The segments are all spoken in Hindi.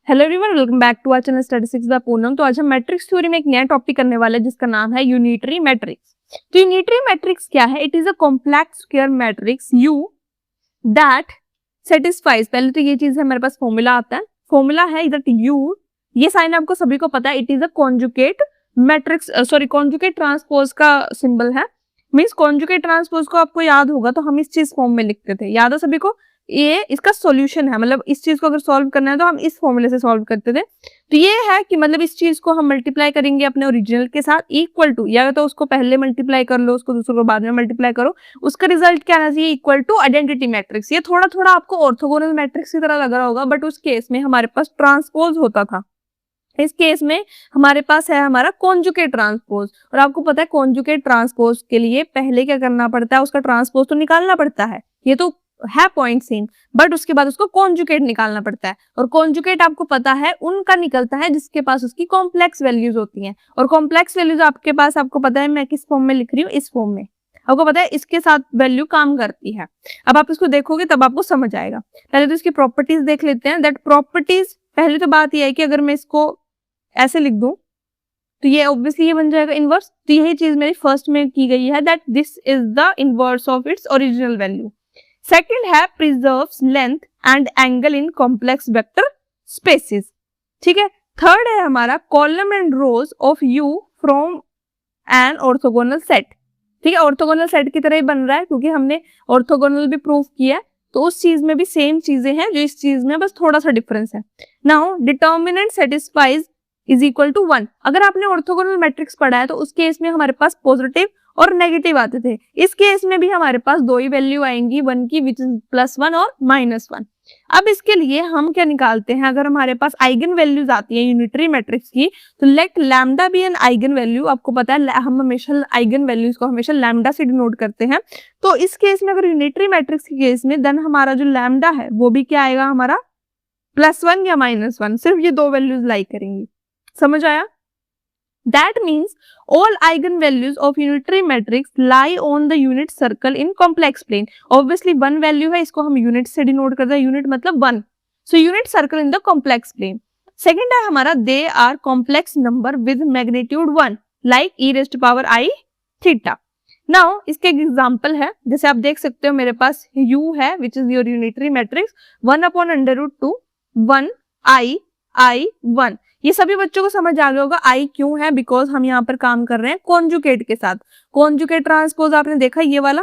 Hello everyone, welcome back to our channel statistics by Poonam. तो आज हम मैट्रिक्स थ्योरी में एक नया टॉपिक करने वाले हैं जिसका नाम है यूनिटरी मैट्रिक्स। तो यूनिटरी मैट्रिक्स क्या है? It is a complex square matrix you that satisfies. पहले तो ये चीज है, मेरे पास फॉर्मूला आता है, फॉर्मूला है दैट यू, ये साइन आपको सभी को पता है, it is a conjugate matrix, sorry conjugate transpose का सिंबल है। मींस कॉन्जुगेट ट्रांसपोज को आपको याद होगा तो हम इस चीज फॉर्म में लिखते थे, याद है सभी को? ये इसका सॉल्यूशन है, मतलब इस चीज को अगर सॉल्व करना है तो हम इस फॉर्मूले से सॉल्व करते थे। तो ये है कि मतलब इस चीज को हम मल्टीप्लाई करेंगे अपने ओरिजिनल के साथ इक्वल टू, या तो उसको पहले मल्टीप्लाई कर लो, उसको दूसरे को बाद में मल्टीप्लाई करो, उसका रिजल्ट क्या आना चाहिए? Equal to identity matrix. ये थोड़ा थोड़ा आपको ऑर्थोगोनल मैट्रिक्स की तरह लग रहा होगा, बट उस केस में हमारे पास ट्रांसपोज होता था। इस केस में हमारे पास है हमारा कॉन्जुगेट ट्रांसपोज, और आपको पता है कॉन्जुगेट ट्रांसपोज के लिए पहले क्या करना पड़ता है? उसका ट्रांसपोज तो निकालना पड़ता है, ये तो है पॉइंट सेम, बट उसके बाद उसको कॉन्जुगेट निकालना पड़ता है। और कॉन्जुगेट आपको पता है उनका निकलता है जिसके पास उसकी कॉम्प्लेक्स वैल्यूज होती हैं, और कॉम्प्लेक्स वैल्यूज आपके पास, आपको पता है मैं किस फॉर्म में लिख रही हूँ, इस फॉर्म में। आपको पता है इसके साथ वैल्यू काम करती है। अब आप इसको देखोगे तब आपको समझ आएगा। पहले तो इसकी प्रॉपर्टीज देख लेते हैं। दैट प्रॉपर्टीज, पहले तो बात यह है कि अगर मैं इसको ऐसे लिख दूं तो ये ऑब्वियसली ये बन जाएगा इनवर्स। तो यही चीज मेरी फर्स्ट में की गई है, that this is the inverse of its original value. Second है preserves length and angle in complex vector spaces, ठीक है। थर्ड है हमारा column and rows of U from an orthogonal set, ठीक है। ऑर्थोगोनल सेट की तरह ही बन रहा है क्योंकि हमने ऑर्थोगोनल भी प्रूव किया है, तो उस चीज में भी सेम चीजें हैं जो इस चीज में, बस थोड़ा सा डिफरेंस है। Now determinant satisfies is equal to 1। अगर आपने ऑर्थोगोनल मैट्रिक्स पढ़ा है तो उस केस में हमारे पास पॉजिटिव और नेगेटिव आते थे। इस केस में भी हमारे पास दो ही वैल्यू आएंगी, 1 की, विच इज +1 और -1। अब इसके लिए हम क्या निकालते हैं? अगर हमारे पास आइगन वैल्यूज आती है यूनिटरी मैट्रिक्स की, तो let lambda be an eigen value. आपको पता है हम हमेशा आइगन वैल्यूज को हमेशा लैम्डा से डिनोट करते हैं। तो इस केस में अगर यूनिटरी मैट्रिक्स के केस में, देन हमारा जो लैम्डा है वो भी क्या आएगा हमारा? +1 या -1। सिर्फ ये दो वैल्यूज लाई करेंगी। समझ आया? That means all eigenvalues of unitary matrix lie on the unit circle in complex plane. Obviously one value है, इसको हम unit से denote करते हैं, unit मतलब 1. So unit circle in the complex plane. Second है हमारा they are complex number with magnitude 1 like e raised to power I theta. Now इसके एग्जाम्पल है, जैसे आप देख सकते हो मेरे पास u है which is your unitary matrix 1/√2 1 I 1। ये सभी बच्चों को समझ आ गया होगा आई क्यों है, बिकॉज हम यहाँ पर काम कर रहे हैं कॉन्जुगेट के साथ। कॉन्जुगेट ट्रांसपोज आपने देखा ये वाला,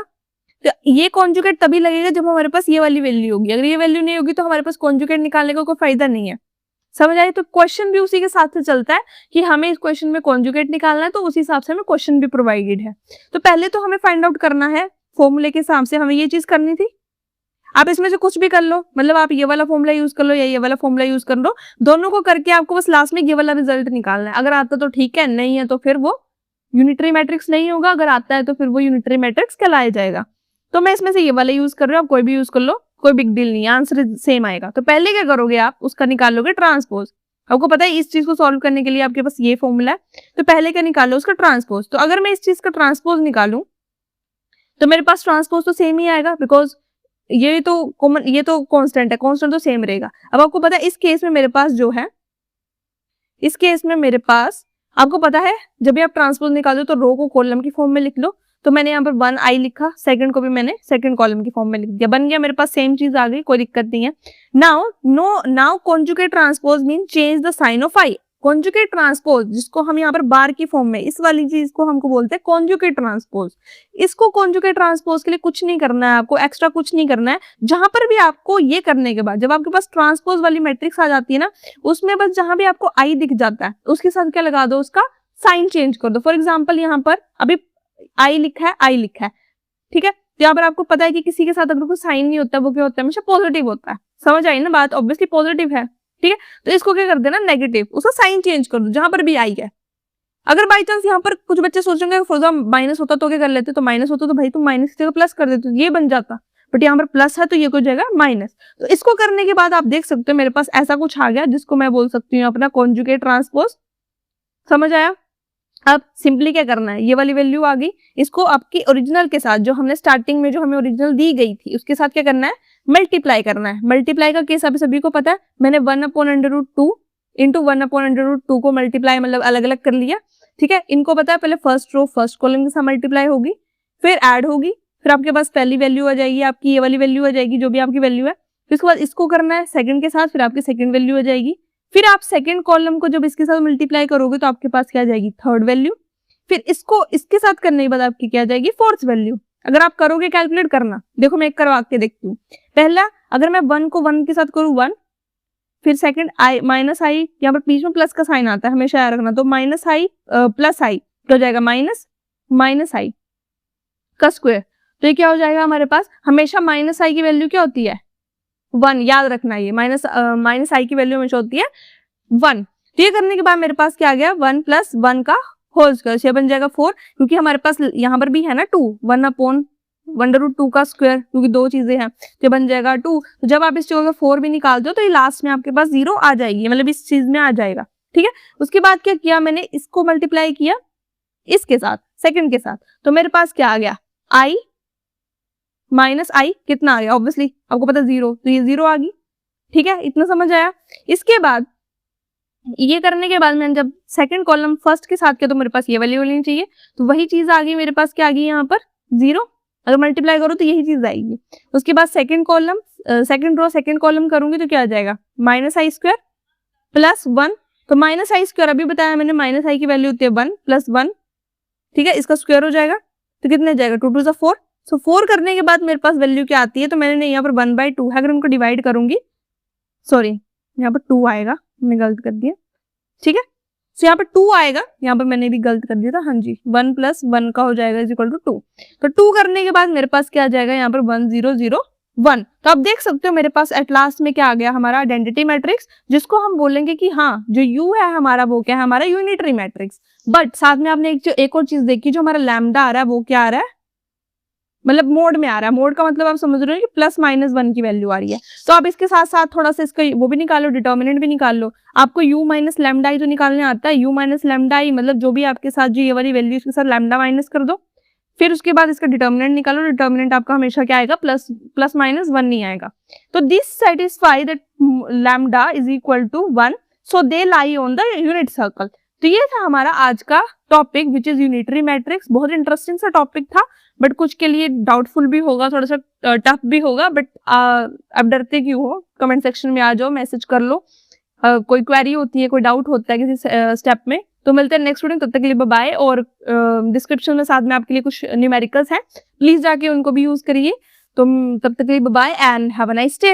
तो ये कॉन्जुगेट तभी लगेगा जब हमारे पास ये वाली वैल्यू होगी। अगर ये वैल्यू नहीं होगी तो हमारे पास कॉन्जुगेट निकालने का कोई फायदा नहीं है। समझ आए? तो क्वेश्चन भी उसी के साथ से चलता है कि हमें इस क्वेश्चन में कॉन्जुगेट निकालना है, तो उस हिसाब से हमें क्वेश्चन भी प्रोवाइडेड है। तो पहले तो हमें फाइंड आउट करना है फॉर्मूले के हिसाब से, हमें ये चीज करनी थी। आप इसमें से कुछ भी कर लो, मतलब आप ये वाला फॉर्मूला यूज कर लो या ये वाला फॉर्मूला यूज कर लो, दोनों को करके आपको बस लास्ट में ये वाला रिजल्ट निकालना है। अगर आता तो ठीक है, नहीं है तो फिर वो यूनिटरी मैट्रिक्स नहीं होगा, अगर आता है तो फिर वो यूनिटरी मैट्रिक्स कहलाया जाएगा। तो मैं इसमें से ये वाला यूज कर रही हूँ, आप कोई भी यूज कर लो, कोई बिग डील नहीं है, आंसर सेम आएगा। तो पहले क्या करोगे आप? उसका निकालोगे ट्रांसपोज। आपको पता है इस चीज को सॉल्व करने के लिए आपके पास ये फॉर्मूला है, तो पहले क्या निकालो? उसका ट्रांसपोज। तो अगर मैं इस चीज का ट्रांसपोज निकालू तो मेरे पास ट्रांसपोज तो सेम ही आएगा, बिकॉज ये तो कॉमन, ये तो कांस्टेंट है, कांस्टेंट तो सेम रहेगा। अब आपको पता है इस केस में मेरे पास जो है, इस केस में मेरे पास आपको पता है जब भी आप ट्रांसपोज निकालो तो रो को कॉलम की फॉर्म में लिख लो। तो मैंने यहाँ पर 1 I लिखा, सेकंड को भी मैंने सेकंड कॉलम की फॉर्म में लिख दिया, बन गया मेरे पास सेम चीज आ गई, कोई दिक्कत नहीं है। Now conjugate transpose mean change the sign of I। Conjugate transpose, जिसको हम यहाँ पर बार की फॉर्म में, इस वाली चीज को हमको बोलते हैं कॉन्जुगेट ट्रांसपोज। इसको कॉन्जुगेट ट्रांसपोज के लिए कुछ नहीं करना है आपको, एक्स्ट्रा कुछ नहीं करना है। जहां पर भी आपको ये करने के बाद, जब आपके पास ट्रांसपोज वाली मैट्रिक्स आ जाती है ना, उसमें बस जहां भी आपको आई दिख जाता है उसके साथ क्या लगा दो? उसका साइन चेंज कर दो। फॉर एग्जाम्पल यहाँ पर अभी आई लिखा है, आई लिखा है, ठीक है। यहाँ पर आपको पता है कि किसी के साथ अगर कोई साइन नहीं होता, वो क्या होता है? हमेशा पॉजिटिव होता है। समझ आई ना बात? ऑब्वियसली पॉजिटिव है, ठीक है। तो इसको क्या कर देना? नेगेटिव, उसका साइन चेंज कर दो जहां पर भी आई है। अगर बाई चांस यहाँ पर कुछ बच्चे सोचेंगे माइनस होता तो क्या कर लेते? तो माइनस होता तो भाई तुम माइनस की जगह प्लस कर देते, ये बन जाता, बट यहाँ पर प्लस है तो ये कुछ जाएगा माइनस। तो इसको करने के बाद आप देख सकते हो मेरे पास ऐसा कुछ आ गया जिसको मैं बोल सकती हूँ अपना कॉन्जुगेट ट्रांसपोज। समझ आया? अब सिंपली क्या करना है, ये वाली वैल्यू आ गई, इसको आपकी ओरिजिनल के साथ जो हमने स्टार्टिंग में जो हमें ओरिजिनल दी गई थी उसके साथ क्या करना है, मल्टीप्लाई करना है। मल्टीप्लाई का केस अभी सभी को पता है, मैंने 1/√2 इंटू 1/√2 को मल्टीप्लाई मतलब अलग अलग कर लिया, ठीक है। इनको पता है पहले फर्स्ट रो फर्स्ट कॉलम के साथ मल्टीप्लाई होगी, फिर ऐड होगी, फिर आपके पास पहली वैल्यू आ जाएगी, आपकी ये वाली वैल्यू आ जाएगी जो भी आपकी वैल्यू है, फिर उसके बाद इसको करना है सेकंड के साथ, फिर आपकी सेकंड वैल्यू आ जाएगी, फिर आप सेकंड कॉलम को जब इसके साथ मल्टीप्लाई करोगे तो आपके पास क्या आ जाएगी, थर्ड वैल्यू, फिर इसको इसके साथ करने के बाद आपकी क्या आ जाएगी, फोर्थ वैल्यू। अगर आप करोगे कैलकुलेट करना, देखो मैं एक करवा के देखती हूँ। पहला अगर मैं 1 को 1 के साथ करूँ 1, फिर सेकंड आई माइनस आई, यहाँ पर बीच में प्लस का साइन आता है हमेशा याद रखना, तो माइनस आई प्लस आई तो हो जाएगा माइनस आई का स्क्वायर, तो ये क्या हो जाएगा हमारे पास, हमेशा माइनस आई की वैल्यू क्या होती है 1, याद रखना ये माइनस आई की वैल्यू हमेशा होती है 1। तो ये करने के बाद मेरे पास क्या आ गया 1 + 1 का होल स्क्वायर, ये बन जाएगा 4, क्योंकि हमारे पास यहाँ पर भी है ना 2, 1/√2 का स्क्वायर, क्योंकि दो चीजें हैं, तो बन जाएगा 2। तो जब आप इस चीज का 4 भी निकाल दो तो ये लास्ट में आपके पास 0 आ जाएगी, मतलब इस चीज में आ जाएगा, ठीक है। उसके बाद क्या किया मैंने, इसको मल्टीप्लाई किया इसके साथ सेकंड के साथ, तो मेरे पास क्या आ गया आई माइनस आई कितना आ गया, ऑब्वियसली आपको पता 0, तो ये 0 आ गई, ठीक है। इतना समझ आया। इसके बाद ये करने के बाद मैंने जब सेकंड कॉलम फर्स्ट के साथ किया तो मेरे पास ये वैल्यू लेनी चाहिए, तो वही चीज आ गई मेरे पास, क्या आ गई यहाँ पर 0, अगर मल्टीप्लाई करो तो यही चीज आएगी। उसके बाद second column second row second column करूंगी तो क्या आ जाएगा -i² + 1, तो -i² अभी बताया मैंने, -i की वैल्यू होती है 1 + 1, ठीक है, इसका स्क्वायर हो जाएगा, तो कितने जाएगा 2 × 2 = 4। सो 4 करने के बाद मेरे पास वैल्यू क्या आती है, तो मैंने यहाँ पर 1/2 है, अगर उनको डिवाइड करूंगी, सॉरी यहाँ पर 2 आएगा, मैंने गलत कर दिया, ठीक है। सो यहाँ पर 2 आएगा, यहाँ पर मैंने भी गलत कर दिया था, हाँ जी 1 + 1 का हो जाएगा = 2, तो 2 करने के बाद मेरे पास क्या आ जाएगा यहाँ पर 1 0 0 1। तो आप देख सकते हो मेरे पास एट लास्ट में क्या आ गया, हमारा आइडेंटिटी मैट्रिक्स, जिसको हम बोलेंगे कि हाँ जो U है हमारा वो क्या है, हमारा यूनिटरी मैट्रिक्स। बट साथ में आपने एक और चीज देखी, जो हमारा लैम्डा आ रहा है वो क्या आ रहा है, मतलब मोड में आ रहा है। मोड का मतलब आप समझ रहे हो कि +-1 की वैल्यू आ रही है, तो आप इसके साथ साथ थोड़ा सा इसका वो भी निकाल लो, डिटर्मिनेंट भी निकाल लो। आपको u - लैम्डा तो निकालने आता है, u - लैम्डा मतलब जो भी आपके साथ जो ये वाली वैल्यू इसके साथ लैम्डा माइनस कर दो, फिर उसके बाद इसका डिटर्मिनेंट निकालो। डिटर्मिनेंट आपका हमेशा क्या आएगा, +-1 नहीं आएगा। तो this satisfy that lambda = 1, so they lie on the unit circle. तो ये था हमारा आज का topic which is unitary matrix. बहुत इंटरेस्टिंग सा टॉपिक था, बट कुछ के लिए डाउटफुल भी होगा, थोड़ा सा टफ भी होगा, बट अब डरते क्यों हो, कमेंट सेक्शन में आ जाओ, मैसेज कर लो। कोई क्वेरी होती है, कोई डाउट होता है किसी स्टेप में, तो मिलते हैं नेक्स्ट वीडियो। तब तक के लिए बाय बाय। और डिस्क्रिप्शन में साथ में आपके लिए कुछ न्यूमेरिकल्स हैं, प्लीज जाके उनको भी यूज करिए। तो तब तक के लिए bye bye and have a nice day.